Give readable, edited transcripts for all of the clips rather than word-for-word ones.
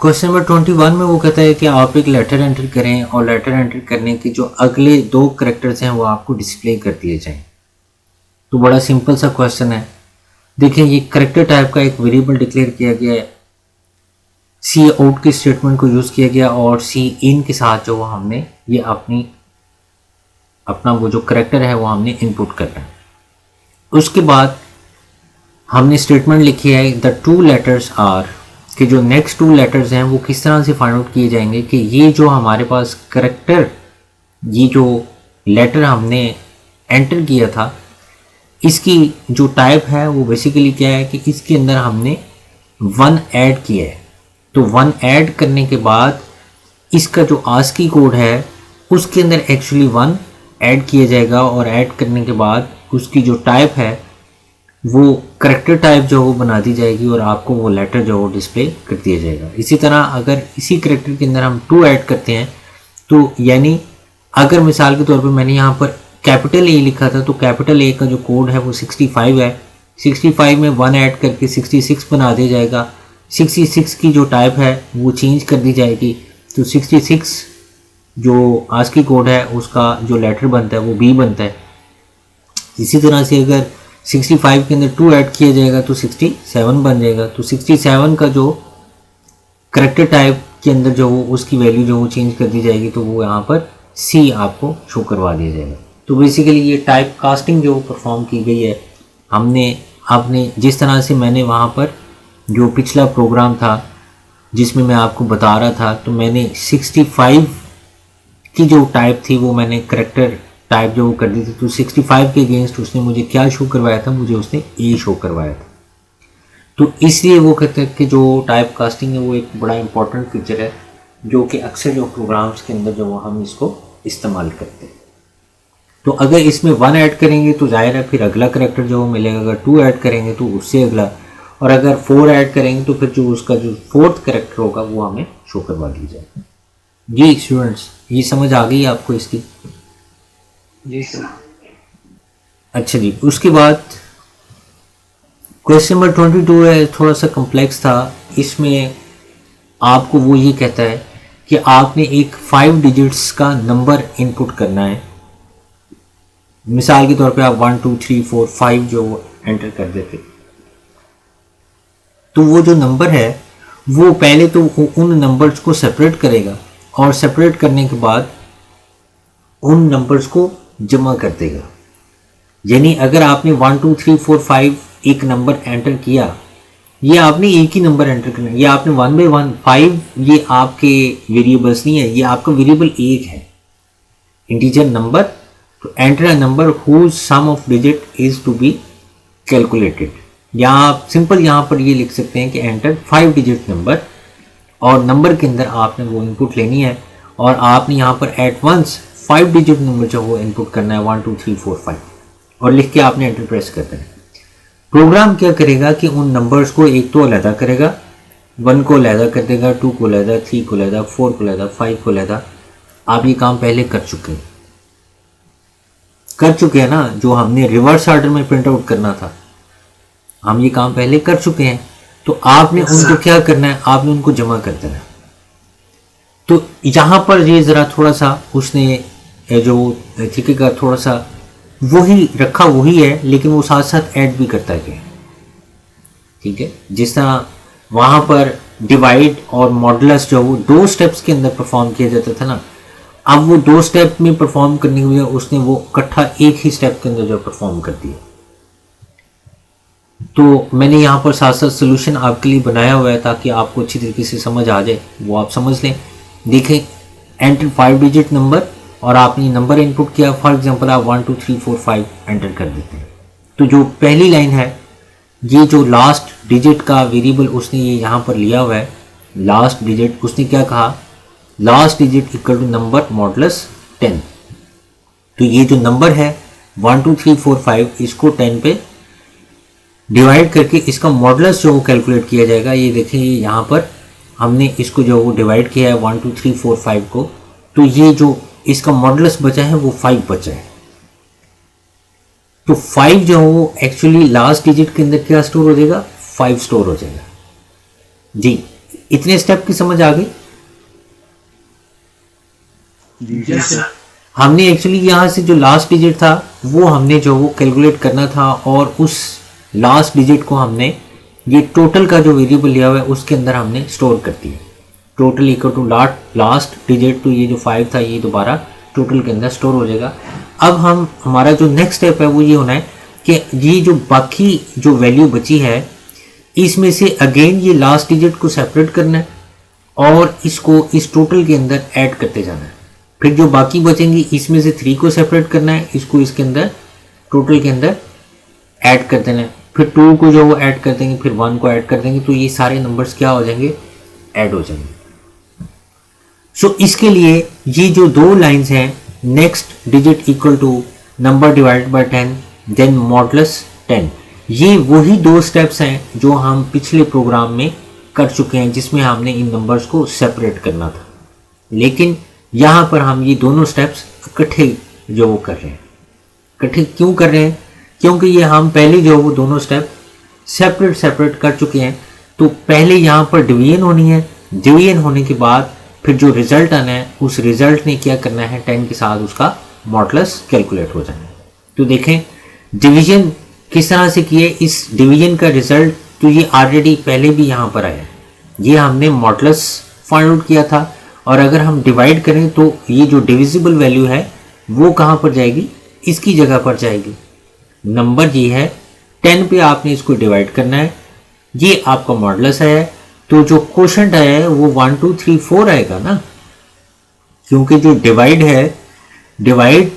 Question number 21 में वो कहता है कि आप एक लेटर एंटर करें और लेटर एंटर करने के जो अगले दो करेक्टर्स हैं वो आपको डिस्प्ले कर दिए जाएं। तो बड़ा सिंपल सा क्वेश्चन है। देखिए ये करेक्टर टाइप का एक वेरिएबल डिक्लेयर किया गया है, सी आउट की स्टेटमेंट को यूज़ किया गया और सी इन के साथ जो हमने ये अपना वो जो करेक्टर है वो हमने इनपुट करना है। उसके बाद हमने स्टेटमेंट लिखी है द टू लेटर्स आर, कि जो नेक्स्ट टू लेटर्स हैं वो किस तरह से फाइंड आउट किए जाएंगे कि ये जो हमारे पास करेक्टर, ये जो लेटर हमने एंटर किया था इसकी जो टाइप है वो बेसिकली क्या है कि इसके अंदर हमने 1 ऐड किया है। तो 1 ऐड करने के बाद इसका जो आस्की कोड है उसके अंदर एक्चुअली 1 ऐड किया जाएगा और ऐड करने के बाद उसकी जो टाइप है वो करेक्टर टाइप जो वो बना दी जाएगी और आपको वो लेटर जो वो डिस्प्ले कर दिया जाएगा। इसी तरह अगर इसी करेक्टर के अंदर हम 2 ऐड करते हैं तो यानी अगर मिसाल के तौर पे मैंने यहाँ पर कैपिटल ए लिखा था तो कैपिटल ए का जो कोड है वो 65 है, 65 में 1 ऐड करके 66 बना दिया जाएगा। 66 की जो टाइप है वो चेंज कर दी जाएगी, तो 66 जो आस्की कोड है उसका जो लेटर बनता है वो बी बनता है। इसी तरह से अगर 65 के अंदर 2 ऐड किया जाएगा तो 67 बन जाएगा। तो 67 का जो करेक्टर टाइप के अंदर जो वो उसकी वैल्यू जो वो चेंज कर दी जाएगी, तो वो यहाँ पर सी आपको शो करवा दिया जाएगा। तो बेसिकली ये टाइप कास्टिंग जो परफॉर्म की गई है आपने जिस तरह से मैंने वहाँ पर जो पिछला प्रोग्राम था जिसमें मैं आपको बता रहा था, तो मैंने 65 की जो टाइप थी वो मैंने करेक्टर टाइप जो वो कर दी थी। तो 65 के अगेंस्ट उसने मुझे क्या शो करवाया था, मुझे उसने ए शो करवाया था। तो इसलिए वो कहते हैं कि जो टाइप कास्टिंग है वो एक बड़ा इंपॉर्टेंट फीचर है जो कि अक्सर जो प्रोग्राम्स के अंदर जो हम इसको इस्तेमाल करते हैं। तो अगर इसमें 1 ऐड करेंगे तो जाहिर है फिर अगला करेक्टर जो मिलेगा, अगर 2 ऐड करेंगे तो उससे अगला, और अगर 4 ऐड करेंगे तो फिर जो उसका जो 4th करेक्टर होगा वो हमें शो करवा दी जाएगा। जी स्टूडेंट्स, ये समझ आ गई आपको इसकी? जी सर। अच्छा जी, उसके बाद क्वेश्चन नंबर 22 है, थोड़ा सा कॉम्प्लेक्स था। इसमें आपको वो ये कहता है कि आपने एक 5 डिजिट्स का नंबर इनपुट करना है। मिसाल के तौर पे आप 1 2 3 4 5 जो एंटर कर देते, तो वो जो नंबर है वो पहले तो उन नंबर्स को सेपरेट करेगा और सेपरेट करने के बाद उन नंबर्स को जमा कर देगा। यानी अगर आपने 1 2 3 4 5 एक नंबर एंटर किया, ये आपने एक ही नंबर एंटर करना है। ये आपने 1 by 1 5 ये आपके वेरिएबल्स नहीं है, ये आपका वेरिएबल एक है, इंटीजर नंबर। तो enter a number whose sum of digit is to be calculated, या आप सिंपल यहाँ पर ये लिख सकते हैं कि एंटर 5 डिजिट नंबर, और नंबर के अंदर आपने वो इनपुट लेनी है और आपने यहाँ पर एट वंस 5 डिजिट नंबर जो वो इनपुट करना है 1 2 3 4 5 और लिख के आपने एंटर प्रेस कर देना है। प्रोग्राम क्या करेगा कि उन नंबर्स को एक तो अलहदा करेगा, 1 को अलहदा कर देगा, 2 को अलहदा, 3 को अलहदा, 4 को अलहदा, 5 को अलहदा। आप ये काम पहले कर चुके हैं ना, जो हमने रिवर्स ऑर्डर में प्रिंट आउट करना था, हम ये काम पहले कर चुके हैं। तो आपने उनको क्या करना है, आपने उनको जमा कर देना है। तो यहाँ पर ये ज़रा थोड़ा सा उसने जो तरीके का थोड़ा सा वही रखा वही है, लेकिन वो साथ साथ ऐड भी करता है। ठीक है, जिस तरह वहाँ पर डिवाइड और मॉडुलस जो वो 2 स्टेप्स के अंदर परफॉर्म किया जाता था ना, अब वो 2 स्टेप में परफॉर्म करने के लिए उसने वो इकट्ठा एक ही स्टेप के अंदर जो परफॉर्म कर दिया। तो मैंने यहाँ पर साथ साथ सोल्यूशन आपके लिए बनाया हुआ है ताकि आपको अच्छी तरीके से समझ आ जाए, वो आप समझ लें। देखें, एंटर 5 डिजिट नंबर और आपने नंबर इनपुट किया। फॉर एग्जांपल आप 1 2 3 4 5 एंटर कर देते हैं। तो जो पहली लाइन है, ये जो लास्ट डिजिट का वेरिएबल उसने ये यहाँ पर लिया हुआ है, लास्ट डिजिट उसने क्या कहा, last digit equal to number modulus 10। तो ये जो नंबर है 1 2 3 4 5 इसको 10 पे डिवाइड करके इसका मॉडुलस जो वो कैलकुलेट किया जाएगा। ये देखिए यहाँ पर हमने इसको जो वो डिवाइड किया है 1 2 3 4 5 को, तो ये जो इसका मॉडुलस बचा है वो 5 बचा है। तो 5 जो है वो एक्चुअली लास्ट डिजिट के अंदर क्या स्टोर हो जाएगा, 5 स्टोर हो जाएगा। जी, इतने स्टेप की समझ आ गई? जी सर। हमने एक्चुअली यहाँ से जो लास्ट डिजिट था वो हमने जो वो कैलकुलेट करना था, और उस लास्ट डिजिट को हमने ये टोटल का जो वेरिएबल लिया हुआ है उसके अंदर हमने स्टोर कर दिया। Total equal to last digit, तो ये जो 5 था ये दोबारा टोटल के अंदर स्टोर हो जाएगा। अब हमारा जो नेक्स्ट स्टेप है वो ये होना है कि ये जो बाकी जो वैल्यू बची है इसमें से अगेन ये लास्ट डिजिट को सेपरेट करना है और इसको इस टोटल के अंदर ऐड करते जाना है। फिर जो बाकी बचेंगी इसमें से 3 को सेपरेट करना है, इसको इसके अंदर टोटल के अंदर ऐड कर देना है। फिर 2 को जो वो ऐड कर देंगे, फिर 1 को ऐड कर देंगे, तो ये सारे नंबर्स क्या हो जाएंगे, ऐड हो जाएंगे। सो इसके लिए ये जो 2 लाइंस हैं, next digit equal to number divided by 10 then modulus 10, ये वही 2 स्टेप्स हैं जो हम पिछले प्रोग्राम में कर चुके हैं जिसमें हमने इन नंबर्स को सेपरेट करना था। लेकिन यहाँ पर हम ये दोनों स्टेप्स इकट्ठे जो वो कर रहे हैं। इकट्ठे क्यों कर रहे हैं? क्योंकि ये हम पहले जो वो दोनों स्टेप सेपरेट कर चुके हैं। तो पहले यहाँ पर डिवीजन होनी है, डिवीजन होने के बाद फिर जो रिजल्ट आना है उस रिजल्ट ने क्या करना है, 10 के साथ उसका मॉडुलस कैलकुलेट हो जाना है। तो देखें डिवीजन किस तरह से किए, इस डिवीजन का रिजल्ट तो ये ऑलरेडी पहले भी यहाँ पर आया है, ये हमने मॉडुलस फाइंड आउट किया था। और अगर हम डिवाइड करें तो ये जो डिविजिबल वैल्यू है वो कहाँ पर जाएगी, इसकी जगह पर जाएगी। नंबर ये है 10 पे आपने इसको डिवाइड करना है, ये आपका मॉडुलस है, तो जो क्वोशंट आया है वो 1 2 3 4 आएगा ना, क्योंकि जो डिवाइड है, डिवाइड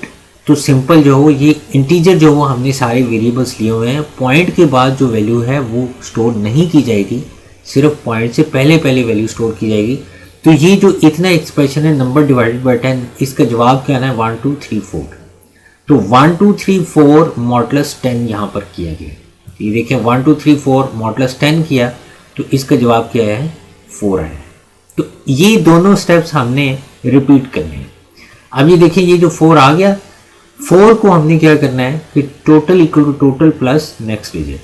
तो सिंपल जो हो ये इंटीजर जो हो हमने सारे वेरिएबल्स लिए हुए हैं, पॉइंट के बाद जो वैल्यू है वो स्टोर नहीं की जाएगी, सिर्फ पॉइंट से पहले वैल्यू स्टोर की जाएगी। तो ये जो इतना एक्सप्रेशन है नंबर डिवाइडेड बाय 10, इसका जवाब क्या आना है, 1 2 3 4। तो 1 2 3 4 मॉडुलस 10 यहाँ पर किया गया। ये देखें 1 2 3 4 मॉडुलस 10 किया तो इसका जवाब क्या है, 4 है। तो ये दोनों स्टेप्स हमने रिपीट करने हैं। अब ये देखिए ये जो 4 आ गया, 4 को हमने क्या करना है कि total equal to total plus next digit,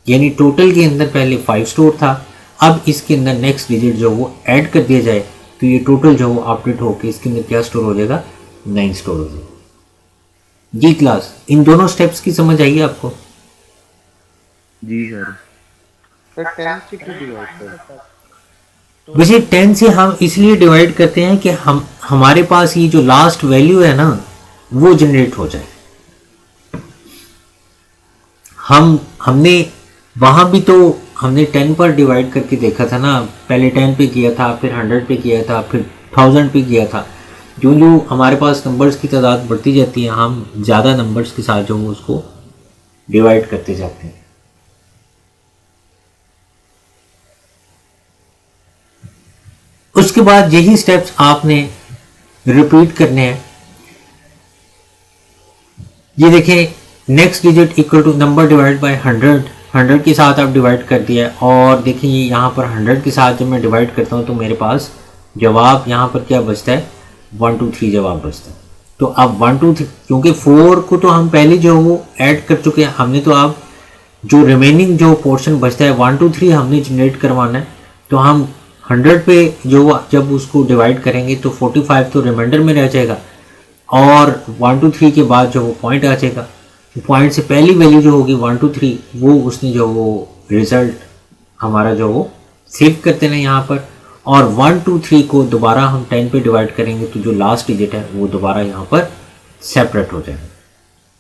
यानी टोटल के अंदर पहले 5 स्टोर था, अब इसके अंदर नेक्स्ट डिजिट जो वो ऐड कर दिया जाए तो ये टोटल जो वो अपडेट होकर इसके अंदर क्या स्टोर हो जाएगा, 9 स्टोर हो जाएगा। जी क्लास, इन दोनों स्टेप्स की समझ आइए आपको? जी सर। 10 से क्यों डिवाइड कर? वैसे 10 से हम इसलिए डिवाइड करते हैं कि हमारे पास ये जो लास्ट वैल्यू है ना वो जनरेट हो जाए। हमने वहां भी तो हमने 10 पर डिवाइड करके देखा था ना, पहले 10 पे किया था, फिर 100 पे किया था, फिर 1000 पे किया था। जो जो हमारे पास नंबर्स की तादाद बढ़ती जाती है हम ज़्यादा नंबर्स के साथ जो उसको डिवाइड करते जाते हैं। उसके बाद यही स्टेप्स आपने रिपीट करने हैं। ये देखें next digit equal to number divide by 100 के साथ आप डिवाइड कर दिया है, और देखिए यहाँ पर 100 के साथ जब मैं डिवाइड करता हूँ तो मेरे पास जवाब यहाँ पर क्या बचता है, 1 2 3 जवाब बचता है। तो अब 1 2 3, क्योंकि 4 को तो हम पहले जो वो ऐड कर चुके हैं हमने, तो अब जो रिमेनिंग जो पोर्शन बचता है 1 2 3 हमने जनरेट करवाना है। तो हम 100 पे जो जब उसको डिवाइड करेंगे तो 45 तो रिमाइंडर में रह जाएगा, और 1 2 3 के बाद जो वो पॉइंट आ जाएगा, पॉइंट से पहली वैल्यू जो होगी 1 2 3 वो उसने जो वो रिजल्ट हमारा जो वो सेव करते हैं यहाँ पर, और 1 2 3 को दोबारा हम 10 पे डिवाइड करेंगे तो जो लास्ट डिजिट है वो दोबारा यहाँ पर सेपरेट हो जाएगा,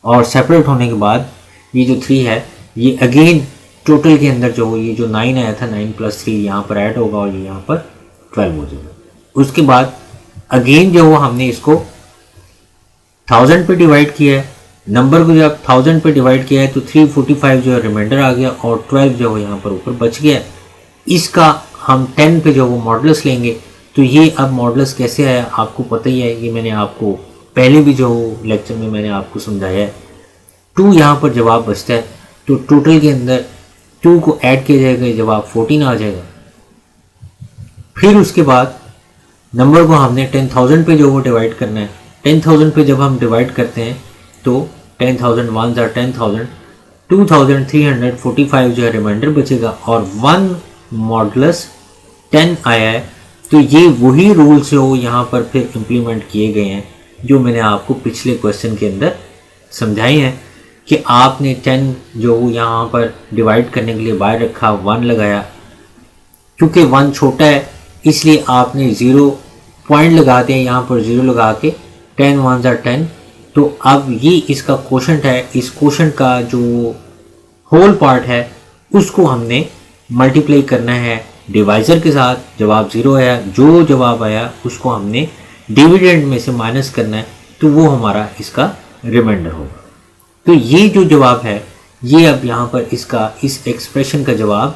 और सेपरेट होने के बाद ये जो 3 है ये अगेन टोटल के अंदर जो ये जो 9 आया था 9 + 3 यहाँ पर ऐड होगा और ये यहाँ पर 12 हो जाएगा। उसके बाद अगेन जो वो हमने इसको 1000 पे डिवाइड किया है, नंबर को जब 1000 पे डिवाइड किया है तो 345 जो है रिमाइंडर आ गया, और 12 जो है यहाँ पर ऊपर बच गया। इसका हम 10 पे जो वो मॉडुलस लेंगे, तो ये अब मॉडुलस कैसे आया आपको पता ही है, ये मैंने आपको पहले भी जो लेक्चर में मैंने आपको समझाया है। 2 यहाँ पर जवाब बचता है, तो टोटल के अंदर 2 को ऐड किया जाएगा, जवाब 14 आ जाएगा। फिर उसके बाद नंबर को हमने 10,000 पे जो वो डिवाइड करना है। 10,000 पे जब हम डिवाइड करते हैं तो 10,000 1 ज़ा 10,000, 2345 जो है रिमाइंडर बचेगा, और 1 मॉडुलस 10 आया है, तो ये वही रूल्स जो यहाँ पर फिर इम्प्लीमेंट किए गए हैं जो मैंने आपको पिछले क्वेश्चन के अंदर समझाए हैं कि आपने 10 जो यहाँ पर डिवाइड करने के लिए बाहर रखा, 1 लगाया, क्योंकि 1 छोटा है इसलिए आपने 0 पॉइंट लगा दिया, यहाँ पर 0 लगा के 10 1 are 10। तो अब ये इसका क्वोशंट है, इस क्वोशंट का जो होल पार्ट है उसको हमने मल्टीप्लाई करना है डिवाइज़र के साथ। जवाब 0 आया, जो जवाब आया उसको हमने डिविडेंड में से माइनस करना है, तो वो हमारा इसका रिमाइंडर होगा। तो ये जो जवाब है ये अब यहाँ पर इसका इस एक्सप्रेशन का जवाब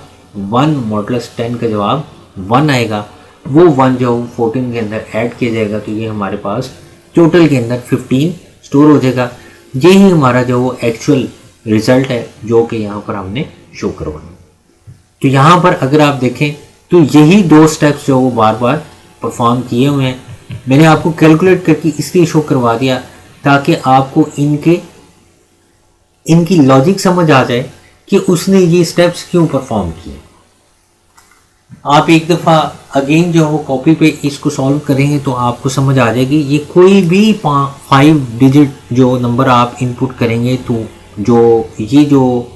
1 मॉडुलस 10 का जवाब 1 आएगा। वो 1 जो 14 के अंदर ऐड किया जाएगा, तो ये हमारे पास टोटल के अंदर 15 स्टोर हो जाएगा। यही हमारा जो एक्चुअल रिजल्ट है जो कि यहाँ पर हमने शो करवाना। तो यहाँ पर अगर आप देखें तो यही 2 स्टेप्स जो वो बार बार परफॉर्म किए हुए हैं। मैंने आपको कैलकुलेट करके इसलिए शो करवा दिया ताकि आपको इनकी लॉजिक समझ आ जाए कि उसने ये स्टेप्स क्यों परफॉर्म किए। आप एक दफ़ा अगेन जो वो कॉपी पे इसको सॉल्व करेंगे तो आपको समझ आ जाएगी। ये कोई भी 5 डिजिट जो नंबर आप इनपुट करेंगे तो जो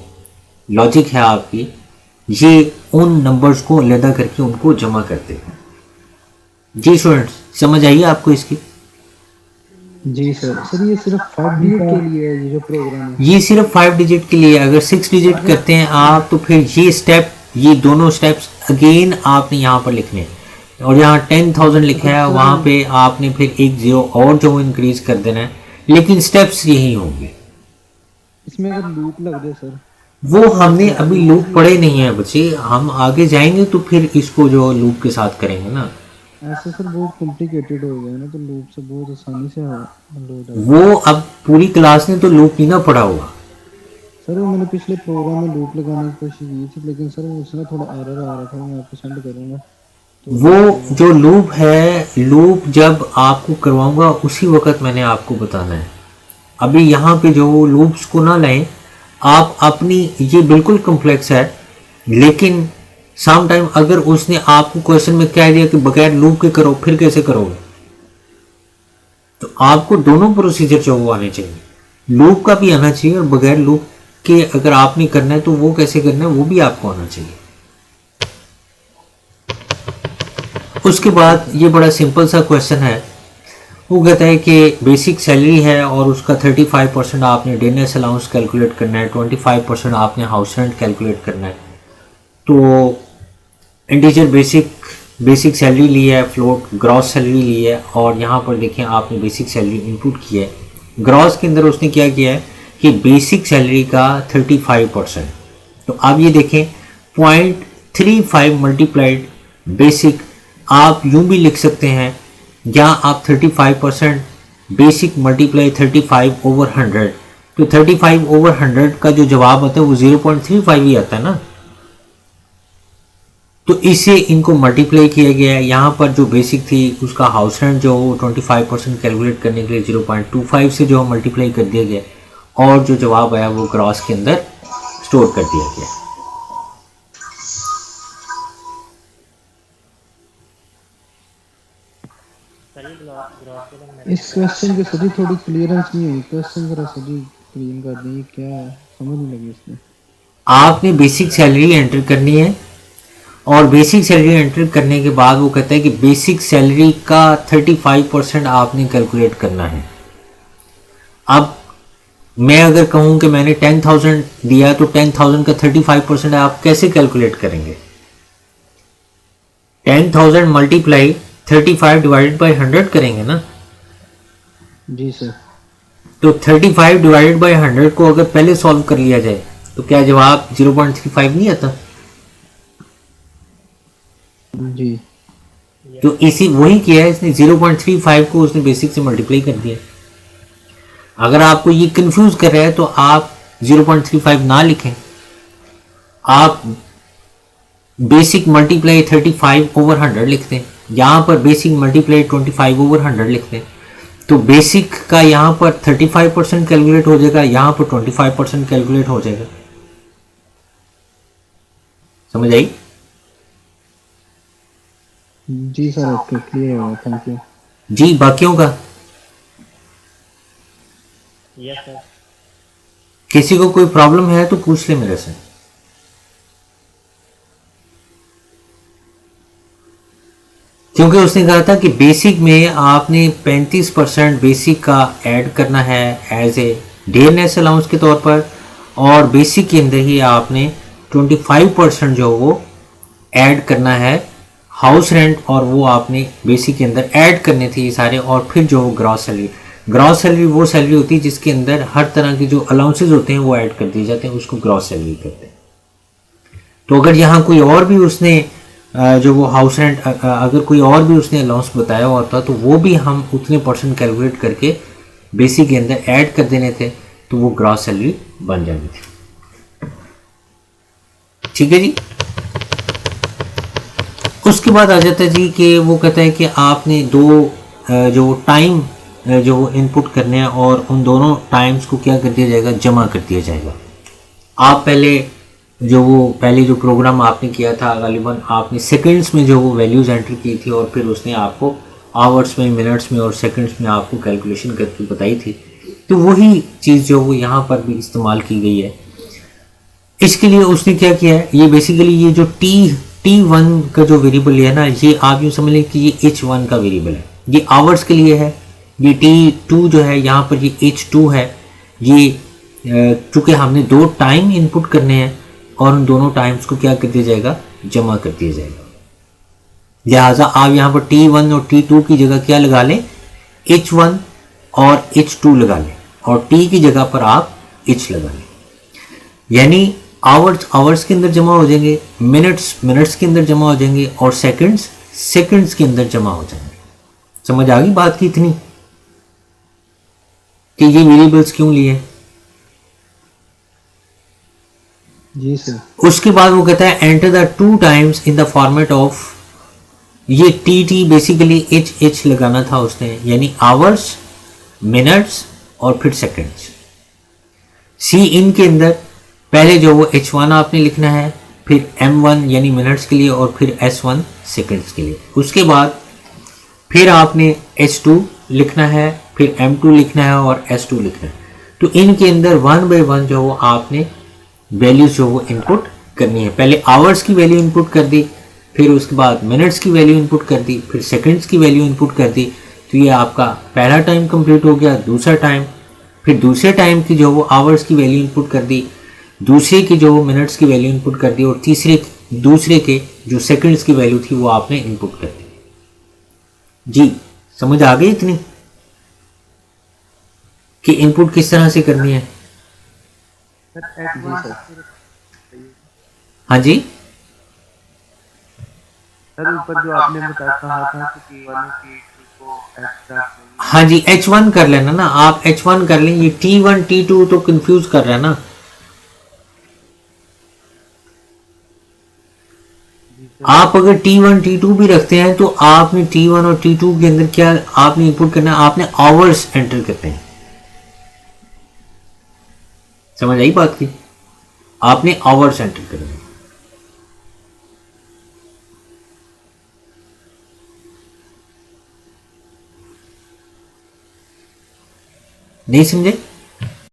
लॉजिक है आपकी, ये उन नंबर्स को अलग करके उनको जमा करते हैं। जी स्टूडेंट्स, समझ आइए आपको इसकी? जी सर ये सिर्फ 5 डिजिट के लिए है ये जो प्रोग्राम है? ये सिर्फ 5 डिजिट के लिए। अगर 6 डिजिट करते हैं आप तो फिर ये दोनों स्टेप्स अगेन आपने यहाँ पर लिखने हैं। और यहाँ 10,000 लिखा है, वहाँ पे आपने फिर एक 0 और जो इंक्रीज कर देना है, लेकिन स्टेप्स यही होंगे। इसमें अगर लूप लग जाए सर? वो हमने अभी लूप पढ़े नहीं है बच्चे, हम आगे जाएंगे तो फिर इसको जो लूप के साथ करेंगे ना। ऐसे सर बहुत कॉम्प्लिकेटेड हो गया ना, तो लूप से बहुत आसानी से लोड। वो अब पूरी क्लास ने तो लूप नहीं ना पढ़ा हुआ सर। मैंने पिछले प्रोग्राम में लूप लगाने की कोशिश की थी, लेकिन सर उसमें थोड़ा एरर आ रहा था। मैं आपको सेंड करूंगा। तो वो जो लूप है, लूप जब आपको करवाऊंगा उसी वक्त मैंने आपको बताना है। अभी यहाँ पे जो लूप्स को ना लाएं आप अपनी, ये बिल्कुल कॉम्प्लेक्स है, लेकिन सम टाइम अगर उसने आपको क्वेश्चन में कह दिया कि बगैर लूप के करो, फिर कैसे करोगे? तो आपको दोनों प्रोसीजर जो वो आने चाहिए, लूप का भी आना चाहिए और बगैर लूप के अगर आपने करना है तो वो कैसे करना है वो भी आपको आना चाहिए। उसके बाद ये बड़ा सिंपल सा क्वेश्चन है। वो कहता है कि बेसिक सैलरी है और उसका 35% आपने डेनेस अलाउंस कैलकुलेट करना है, 25% आपने हाउस रेंट कैलकुलेट करना है। तो इंटीजर बेसिक सैलरी ली है, फ्लोट ग्रॉस सैलरी ली है, और यहाँ पर देखें आपने बेसिक सैलरी इनपुट की है। ग्रॉस के अंदर उसने क्या किया है कि बेसिक सैलरी का 35%। तो अब ये देखें 0.35 मल्टीप्लाइड बेसिक, आप यूँ भी लिख सकते हैं, या आप 35% बेसिक मल्टीप्लाई 35 ओवर 100, तो 35 ओवर 100 का जो जवाब आता है वो 0.35 ही आता है ना। तो इससे इनको मल्टीप्लाई किया गया है। यहाँ पर जो बेसिक थी उसका हाउस रेंट जो 25% कैलकुलेट करने के लिए 0.25 से जो मल्टीप्लाई कर दिया गया, और जो जवाब आया वो क्रॉस के अंदर स्टोर कर दिया गया। इस क्वेश्चन की सभी थोड़ी क्लियरेंस नहीं हुई। क्वेश्चन जरा सभी क्लीन कर दें, क्या है समझ नहीं लगी इसमें। आपने बेसिक सैलरी एंटर करनी है, और बेसिक सैलरी एंटर करने के बाद वो कहता है कि बेसिक सैलरी का 35% आपने कैलकुलेट करना है। अब मैं अगर कहूँ कि मैंने 10,000 दिया तो 10,000 का 35% आप कैसे कैलकुलेट करेंगे? 10,000 मल्टीप्लाई 35 डिवाइडेड बाई 100 करेंगे ना। जी सर। तो 35 डिवाइडेड बाई 100 को अगर पहले सॉल्व कर लिया जाए तो क्या जवाब 0.35 नहीं आता? जी। तो इसी वही किया है इसने, 0.35 को उसने बेसिक से मल्टीप्लाई कर दिया। अगर आपको ये कंफ्यूज कर रहा है तो आप 0.35 ना लिखें, आप बेसिक मल्टीप्लाई 35 ओवर 100 लिखते हैं। यहाँ पर बेसिक मल्टीप्लाई 25 ओवर 100 लिखते हैं, तो बेसिक का यहाँ पर 35% कैलकुलेट हो जाएगा, यहाँ पर 25% कैलकुलेट हो जाएगा। समझ आई? जी सर, ओके, क्लियर हो गया, थैंक यू। जी बाकियों का यस सर। किसी को कोई प्रॉब्लम है तो पूछ ले मेरे से। क्योंकि उसने कहा था कि बेसिक में आपने 35% बेसिक का ऐड करना है एज ए डेयरनेस अलाउंस के तौर पर, और बेसिक के अंदर ही आपने 25% जो वो ऐड करना है हाउस रेंट, और वो आपने बेसिक के अंदर ऐड करने थे ये सारे, और फिर जो ग्रॉस सैलरी, ग्रॉस सैलरी वो सैलरी होती है जिसके अंदर हर तरह के जो अलाउंसेज होते हैं वो ऐड कर दिए जाते हैं, उसको ग्रॉस सैलरी कहते हैं। तो अगर यहाँ कोई और भी उसने जो वो हाउस रेंट अगर कोई और भी उसने अलाउंस बताया होता तो वो भी हम उतने परसेंट कैलकुलेट करके बेसिक के अंदर ऐड कर देने थे, तो वो ग्रॉस सैलरी बन जानी थी। ठीक है जी। उसके बाद आ जाता है जी कि वो कहता है कि आपने दो जो टाइम जो इनपुट करने हैं, और उन दोनों टाइम्स को क्या कर दिया जाएगा, जमा कर दिया जाएगा। आप पहले जो प्रोग्राम आपने किया था गालिबन आपने सेकंड्स में जो वो वैल्यूज़ एंटर की थी, और फिर उसने आपको आवर्स में, मिनट्स में और सेकंड्स में आपको कैलकुलेशन करके बताई थी, तो वही चीज़ जो वो यहाँ पर भी इस्तेमाल की गई है। इसके लिए उसने क्या किया है, ये बेसिकली ये जो T1 का जो वेरिएबल है ना, ये आप यूँ समझ लें कि ये H1 का वेरिएबल है, ये आवर्स के लिए है। ये T2 जो है यहाँ पर ये H2 है। ये चूँकि हमने दो टाइम इनपुट करने हैं और उन दोनों टाइम्स को क्या कर दिया जाएगा, जमा कर दिया जाएगा। लिहाजा आप यहाँ पर T1 और T2 की जगह क्या लगा लें, H1 और H2 लगा लें, और T की जगह पर आप H लगा लें। यानी आवर्स के अंदर जमा हो जाएंगे, मिनट्स के अंदर जमा हो जाएंगे, और सेकंड्स के अंदर जमा हो जाएंगे। समझ आ गई बात की इतनी कि ये वेरिएबल्स क्यों लिए। जी सर। उसके बाद वो कहता है enter the two times in the format of, ये टी बेसिकली एच लगाना था उसने, यानी आवर्स, मिनट्स और फिर सेकंड्स। सी इन के अंदर पहले जो वो H1 आपने लिखना है, फिर M1 यानी मिनट्स के लिए, और फिर S1 सेकंड्स के लिए। उसके बाद फिर आपने H2 लिखना है, फिर M2 लिखना है और S2 लिखना है। तो इनके अंदर वन बाय वन जो वो आपने वैल्यूज जो वो इनपुट करनी है। पहले आवर्स की वैल्यू इनपुट कर दी, फिर उसके बाद मिनट्स की वैल्यू इनपुट कर दी, फिर सेकंड्स की वैल्यू इनपुट कर दी। तो ये आपका पहला टाइम कंप्लीट हो गया। दूसरा टाइम, फिर दूसरे टाइम की जो वो आवर्स की वैल्यू इनपुट कर दी, दूसरे की जो मिनट्स की वैल्यू इनपुट कर दी, और दूसरे के जो सेकंड्स की वैल्यू थी वो आपने इनपुट कर दी। जी समझ आ गई इतनी कि इनपुट किस तरह से करनी है। हाँ जी सर ऊपर जो आपने बताया कहा था कि T1 और T2 को एक्स्ट्रा, हाँ जी H1 कर लेना ना, आप H1 कर लें। ये T1 T2 तो कंफ्यूज कर रहा है ना। आप अगर T1 T2 भी रखते हैं तो आपने T1 और T2 के अंदर क्या आपने इनपुट करना है, आपने आवर्स एंटर करते हैं। समझ आई बात की, आपने आवर्स एंटर करने हैं। नहीं समझे।